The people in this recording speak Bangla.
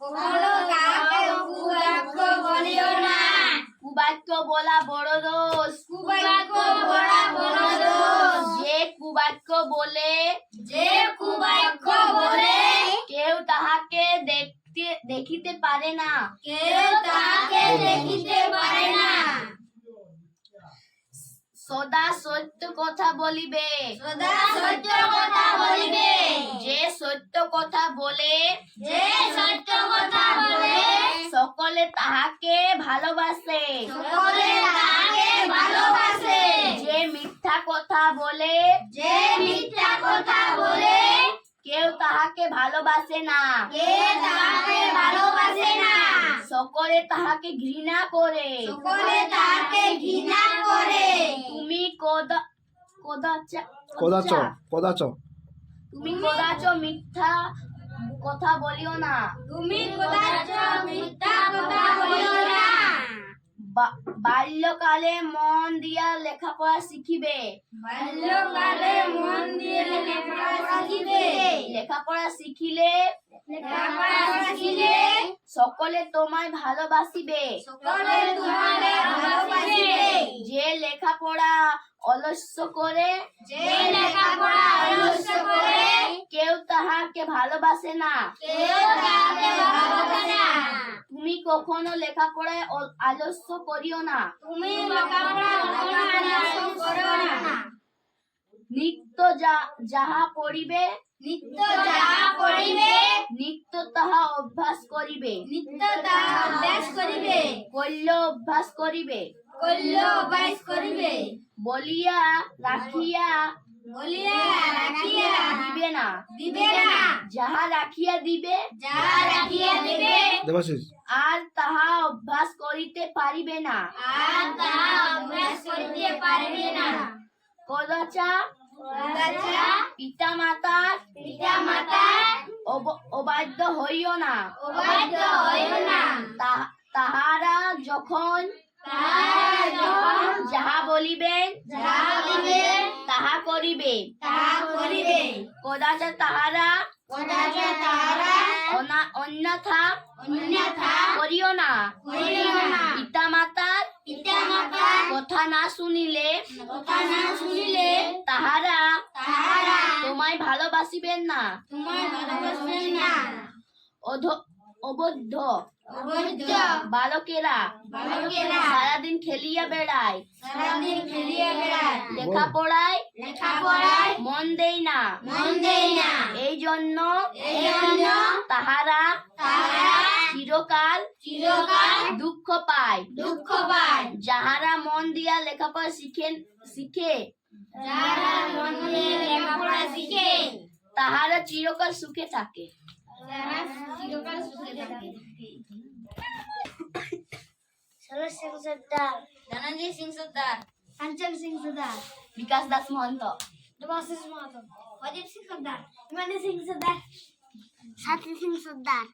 কখনো কাহাকে কুবাক্য বলিও না। কুবাক্য বলা বড় দোষ। যে কুবাক্য বলে কেউ তাহাকে দেখিতে পারে না। সদা সত্য কথা বলিবে। যে সত্য কথা বলে সকলে তাহাকে ভালোবাসে। যে মিথ্যা কথা বলে কেউ তাহাকে ভালোবাসে না। সকলে তাহাকে ঘৃণা করে। তুমি কদাচ মিথ্যা কথা বলিও না। বাল্যকালে মন দিয়া লেখাপড়া শিখিবে। লেখাপড়া শিখিলে সকলে তোমায় ভালোবাসিবে। যে লেখাপড়া অলস্য করে কেউ তাহাকে ভালোবাসে না। তুমি কখনো লেখাপড়ায় আলস্য করিও না। নিত্য যাহা পড়িবে নিত্য তাহা অভ্যাস করিবে। কল্য অভ্যাস করিবে। বলিয়া রাখিয়া দিবে না। যাহা রাখিয়া দিবে আর তাহা অভ্যাস করিতে পারিবে না। কদাচা পিতা মাতার অবাধ্য হইও না। তাহারা যখন যাহা বলিবেন তাহা করিবে। কদাচা তাহারা অন্যথা করিও না। পিতা মাতার কথা না শুনিলে তাহারা তোমায় ভালোবাসিবেন না। অবদ্ধ বালকেরা সারাদিন খেলিয়া বেড়ায়। লেখাপড়ায় মন দেয় না। এই জন্য তাহারা চিরকাল দুঃখ পায়। যাহারা মন দিয়া লেখাপড়া শিখে তাহারা চিরকাল সুখে থাকে। সরোজ সিং সর্দার, ধনঞ্জয় সিং সর্দার, কাঞ্চন সিং সর্দার, বিকাশ দাস মহন্ত, দেবাশিস মাহাতো, অজিত সিং সর্দার, হিমানি সিং সর্দার, সাথী সিং সর্দার।